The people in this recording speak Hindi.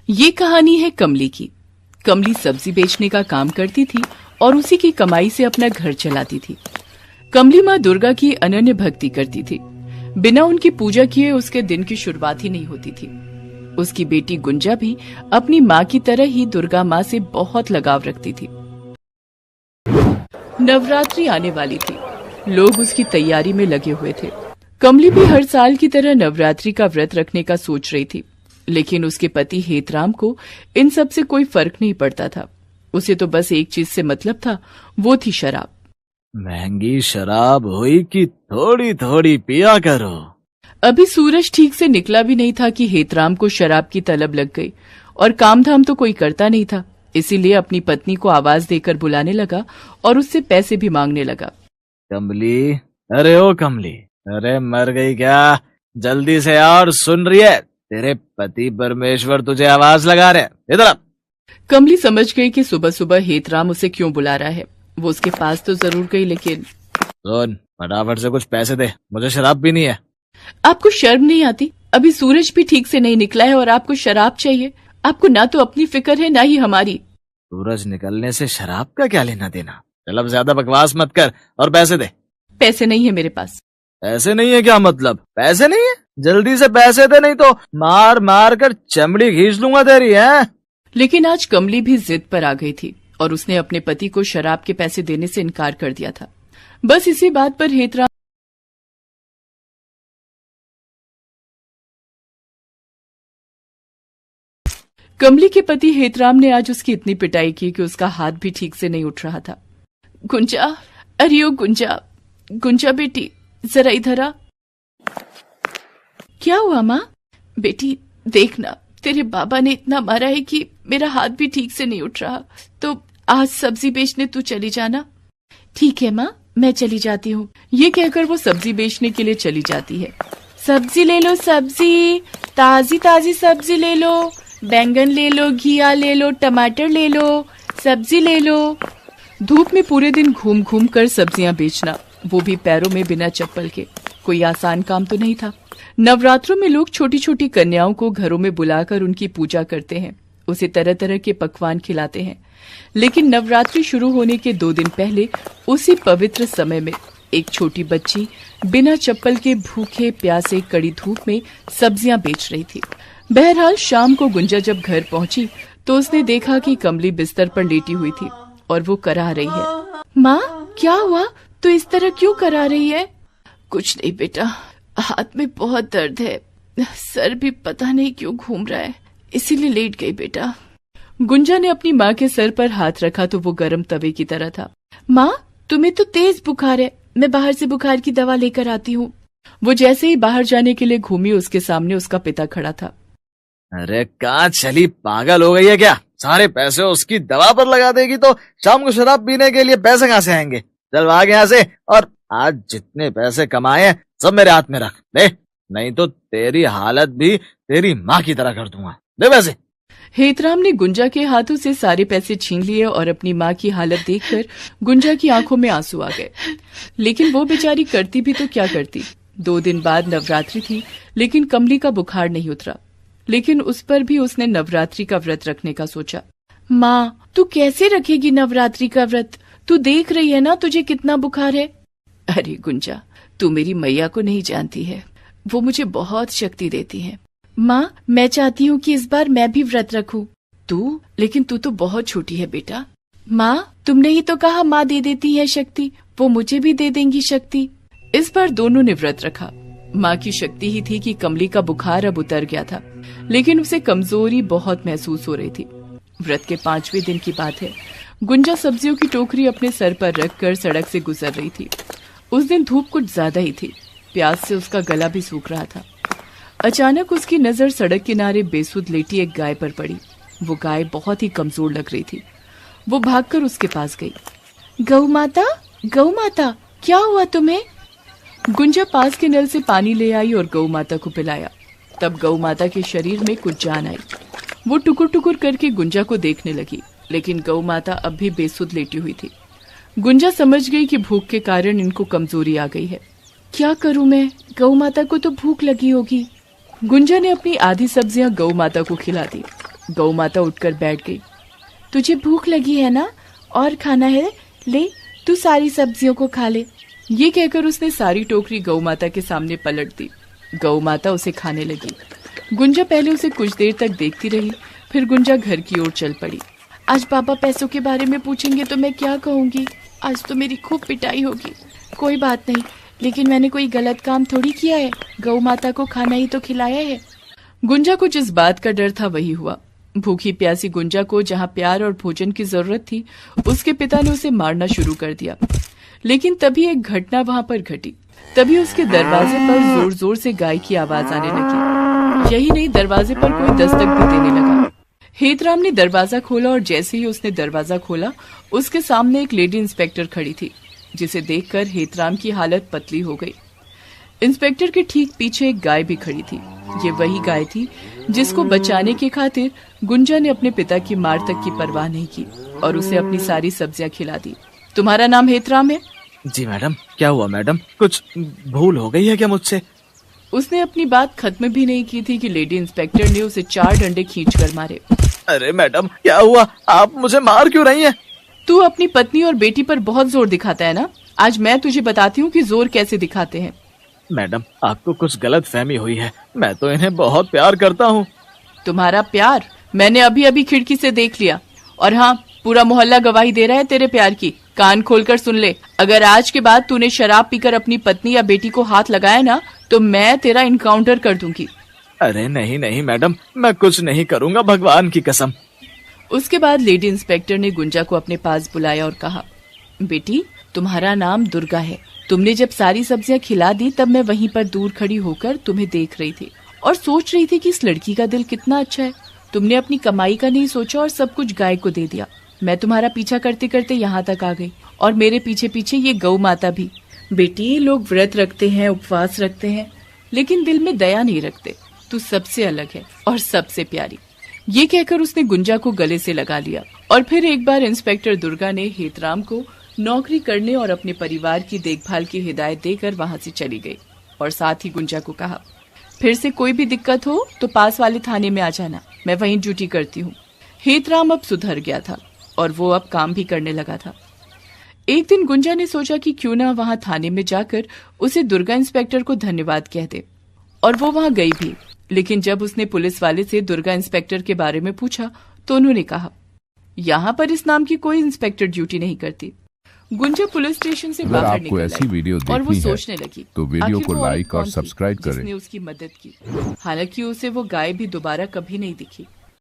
ये कहानी है कमली की। कमली सब्जी बेचने का काम करती थी और उसी की कमाई से अपना घर चलाती थी। कमली माँ दुर्गा की अनन्य भक्ति करती थी। बिना उनकी पूजा किए उसके दिन की शुरुआत ही नहीं होती थी। उसकी बेटी गुंजा भी अपनी माँ की तरह ही दुर्गा माँ से बहुत लगाव रखती थी। नवरात्रि आने वाली थी। लोग उसकी तैयारी में लगे हुए थे। कमली भी हर साल की तरह नवरात्रि का व्रत रखने का सोच रही थी, लेकिन उसके पति हेतराम को इन सब से कोई फर्क नहीं पड़ता था। उसे तो बस एक चीज से मतलब था, वो थी शराब। महंगी शराब हुई कि थोड़ी थोड़ी पिया करो। अभी सूरज ठीक से निकला भी नहीं था कि हेतराम को शराब की तलब लग गई और काम धाम तो कोई करता नहीं था। इसीलिए अपनी पत्नी को आवाज देकर बुलाने लगा और उससे पैसे भी मांगने लगा। कमली, अरे ओ कमली, अरे मर गई क्या? जल्दी से आ और सुन रही है, तेरे पति परमेश्वर तुझे आवाज लगा रहे। इधर आ। कमली समझ गई कि सुबह सुबह हेतराम उसे क्यों बुला रहा है। वो उसके पास तो जरूर गई, लेकिन सुन, फटाफट से कुछ पैसे दे, मुझे शराब पीनी है। आपको शर्म नहीं आती? अभी सूरज भी ठीक से नहीं निकला है और आपको शराब चाहिए? आपको ना तो अपनी फिक्र है ना ही हमारी। सूरज निकलने से शराब का क्या लेना देना? चल अब ज्यादा बकवास मत कर और पैसे दे। पैसे नहीं है मेरे पास। पैसे नहीं है क्या मतलब? पैसे नहीं है? जल्दी से पैसे दे, नहीं तो मार मार कर चमड़ी खींच लूंगा तेरी। है लेकिन आज कमली भी जिद पर आ गई थी और उसने अपने पति को शराब के पैसे देने से इनकार कर दिया था। बस इसी बात पर हेतराम कमली के पति हेतराम ने आज उसकी इतनी पिटाई की कि उसका हाथ भी ठीक से नहीं उठ रहा था। गुंजा, अरे ओ गुंजा, गुंजा बेटी जरा इधर आ। क्या हुआ माँ? बेटी देखना, तेरे बाबा ने इतना मारा है कि मेरा हाथ भी ठीक से नहीं उठ रहा। तो आज सब्जी बेचने तू चली जाना। ठीक है माँ, मैं चली जाती हूँ। ये कहकर वो सब्जी बेचने के लिए चली जाती है। सब्जी ले लो, सब्जी, ताजी ताजी सब्जी ले लो, बैंगन ले लो, घिया ले लो, टमाटर ले लो, सब्जी ले लो। धूप में पूरे दिन घूम घूम कर सब्जियां बेचना, वो भी पैरों में बिना चप्पल के, कोई आसान काम तो नहीं था। नवरात्रों में लोग छोटी छोटी कन्याओं को घरों में बुलाकर उनकी पूजा करते हैं, उसे तरह तरह के पकवान खिलाते हैं। लेकिन नवरात्रि शुरू होने के 2 दिन पहले उसी पवित्र समय में एक छोटी बच्ची बिना चप्पल के भूखे प्यासे कड़ी धूप में सब्जियां बेच रही थी। बहरहाल शाम को गुंजा जब घर पहुंची तो उसने देखा कि कमली बिस्तर पर लेटी हुई थी और वो कराह रही है। माँ, क्या हुआ? तू इस तरह क्यों कराह रही है? कुछ नहीं बेटा, हाथ में बहुत दर्द है, सर भी पता नहीं क्यों घूम रहा है, इसीलिए लेट गई बेटा। गुंजा ने अपनी माँ के सर पर हाथ रखा तो वो गर्म तवे की तरह था। माँ, तुम्हें तो तेज बुखार है, मैं बाहर से बुखार की दवा लेकर आती हूँ। वो जैसे ही बाहर जाने के लिए घूमी, उसके सामने उसका पिता खड़ा था। अरे कहाँ चली, पागल हो गई है क्या? सारे पैसे उसकी दवा पर लगा देगी तो शाम को शराब पीने के लिए पैसे कहाँ से आएंगे? चल भाग यहाँ से, और आज जितने पैसे कमाए हैं सब मेरे हाथ में रख दे, नहीं तो तेरी हालत भी तेरी माँ की तरह कर दूंगा। दे पैसे। हेतराम ने गुंजा के हाथों से सारे पैसे छीन लिए और अपनी माँ की हालत देखकर गुंजा की आंखों में आंसू आ गए। लेकिन वो बेचारी करती भी तो क्या करती। 2 दिन बाद नवरात्रि थी, लेकिन कमली का बुखार नहीं उतरा। लेकिन उस पर भी उसने नवरात्रि का व्रत रखने का सोचा। माँ, तू कैसे रखेगी नवरात्रि का व्रत? तू देख रही है ना तुझे कितना बुखार है। अरे गुंजा, तू मेरी मैया को नहीं जानती है, वो मुझे बहुत शक्ति देती है। माँ, मैं चाहती हूँ कि इस बार मैं भी व्रत रखूं। तू? लेकिन तू तो बहुत छोटी है बेटा। माँ, तुमने ही तो कहा माँ दे देती है शक्ति, वो मुझे भी दे देंगी शक्ति। इस बार दोनों ने व्रत रखा। माँ की शक्ति ही थी कि कमली का बुखार अब उतर गया था, लेकिन उसे कमजोरी बहुत महसूस हो रही थी। व्रत के 5वें दिन की बात है। गुंजा सब्जियों की टोकरी अपने सर पर रखकर सड़क से गुजर रही थी। उस दिन धूप कुछ ज्यादा ही थी, प्यास से उसका गला भी सूख रहा था। अचानक उसकी नजर सड़क किनारे बेसुध लेटी एक गाय पर पड़ी। वो गाय बहुत ही कमजोर लग रही थी। वो भागकर उसके पास गई। गौ माता, गौ माता, क्या हुआ तुम्हें? गुंजा पास के नल से पानी ले आई और गौ माता को पिलाया। तब गौ माता के शरीर में कुछ जान आई। वो टुकुर टुकुर करके गुंजा को देखने लगी, लेकिन गौ माता अब भी बेसुध लेटी हुई थी। गुंजा समझ गई कि भूख के कारण इनको कमजोरी आ गई है। क्या करूं मैं? गौ माता को तो भूख लगी होगी। गुंजा ने अपनी आधी सब्जियां गौ माता को खिला दी। गौ माता उठकर बैठ गई। तुझे भूख लगी है ना, और खाना है, ले तू सारी सब्जियों को खा ले। ये कहकर उसने सारी टोकरी गौ माता के सामने पलट दी। गौ माता उसे खाने लगी। गुंजा पहले उसे कुछ देर तक देखती रही, फिर गुंजा घर की ओर चल पड़ी। आज पापा पैसों के बारे में पूछेंगे तो मैं क्या कहूंगी? आज तो मेरी खूब पिटाई होगी। कोई बात नहीं, लेकिन मैंने कोई गलत काम थोड़ी किया है, गौ माता को खाना ही तो खिलाया है। गुंजा को जिस बात का डर था वही हुआ। भूखी प्यासी गुंजा को जहाँ प्यार और भोजन की जरूरत थी, उसके पिता ने उसे मारना शुरू कर दिया। लेकिन तभी एक घटना वहां पर घटी। तभी उसके दरवाजे पर जोर जोर से गाय की आवाज आने लगी। यही नहीं, दरवाजे पर कोई दस्तक भी देने लगा। हेतराम ने दरवाजा खोला और जैसे ही उसने दरवाजा खोला, उसके सामने एक लेडी इंस्पेक्टर खड़ी थी, जिसे देखकर हेतराम की हालत पतली हो गई। इंस्पेक्टर के ठीक पीछे एक गाय भी खड़ी थी। ये वही गाय थी जिसको बचाने की खातिर गुंजा ने अपने पिता की मार तक की परवाह नहीं की और उसे अपनी सारी सब्जियां खिला दी। तुम्हारा नाम हेतराम है? जी मैडम। क्या हुआ मैडम, कुछ भूल हो गई है क्या मुझसे? उसने अपनी बात खत्म भी नहीं की थी कि लेडी इंस्पेक्टर ने उसे 4 डंडे खींचकर मारे। अरे मैडम, क्या हुआ? आप मुझे मार क्यों रही हैं? तू अपनी पत्नी और बेटी पर बहुत जोर दिखाता है ना। आज मैं तुझे बताती हूँ कि जोर कैसे दिखाते हैं। मैडम, आपको कुछ गलत फहमी हुई है। मैं तो इन्हें बहुत प्यार करता हूँ। तुम्हारा प्यार मैंने अभी अभी खिड़की से देख लिया, और हाँ, पूरा मोहल्ला गवाही दे रहा है तेरे प्यार की। कान खोलकर सुन ले, अगर आज के बाद तूने शराब पीकर अपनी पत्नी या बेटी को हाथ लगाया ना, तो मैं तेरा इनकाउंटर कर दूंगी। अरे नहीं नहीं मैडम, मैं कुछ नहीं करूँगा, भगवान की कसम। उसके बाद लेडी इंस्पेक्टर ने गुंजा को अपने पास बुलाया और कहा, बेटी, तुम्हारा नाम दुर्गा है। तुमने जब सारी सब्जियां खिला दी, तब मैं वहीं पर दूर खड़ी होकर तुम्हें देख रही थी और सोच रही थी कि इस लड़की का दिल कितना अच्छा है। तुमने अपनी कमाई का नहीं सोचा और सब कुछ गाय को दे दिया। मैं तुम्हारा पीछा करते करते यहाँ तक आ गई, और मेरे पीछे पीछे ये गौ माता भी। बेटी, लोग व्रत रखते हैं, उपवास रखते हैं, लेकिन दिल में दया नहीं रखते। तू सबसे अलग है और सबसे प्यारी। ये कहकर उसने गुंजा को गले से लगा लिया, और फिर एक बार इंस्पेक्टर दुर्गा ने हेतराम को नौकरी करने और अपने परिवार की देखभाल की हिदायत देकर वहां से चली गई, और साथ ही गुंजा को कहा, फिर से कोई भी दिक्कत हो तो पास वाले थाने में आ जाना, मैं वहीं ड्यूटी करती हूँ। हेतराम अब सुधर गया था और वो अब काम भी करने लगा था। एक दिन गुंजा ने सोचा कि क्यों ना वहां थाने में जाकर उसे दुर्गा इंस्पेक्टर को धन्यवाद कह दे, और वो वहां गई भी। लेकिन जब उसने पुलिस वाले से दुर्गा इंस्पेक्टर के बारे में पूछा, तो उन्होंने कहा, यहाँ पर इस नाम की कोई इंस्पेक्टर ड्यूटी नहीं करती। गुंजा पुलिस स्टेशन से बाहर निकल ऐसी वीडियो और वो देखनी सोचने लगी, तो वीडियो आखिर को वो औरत लाइक और कौन थी सब्सक्राइब करें। जिसने उसकी मदद की। हालांकि उसे वो गाय भी दोबारा कभी नहीं दिखी।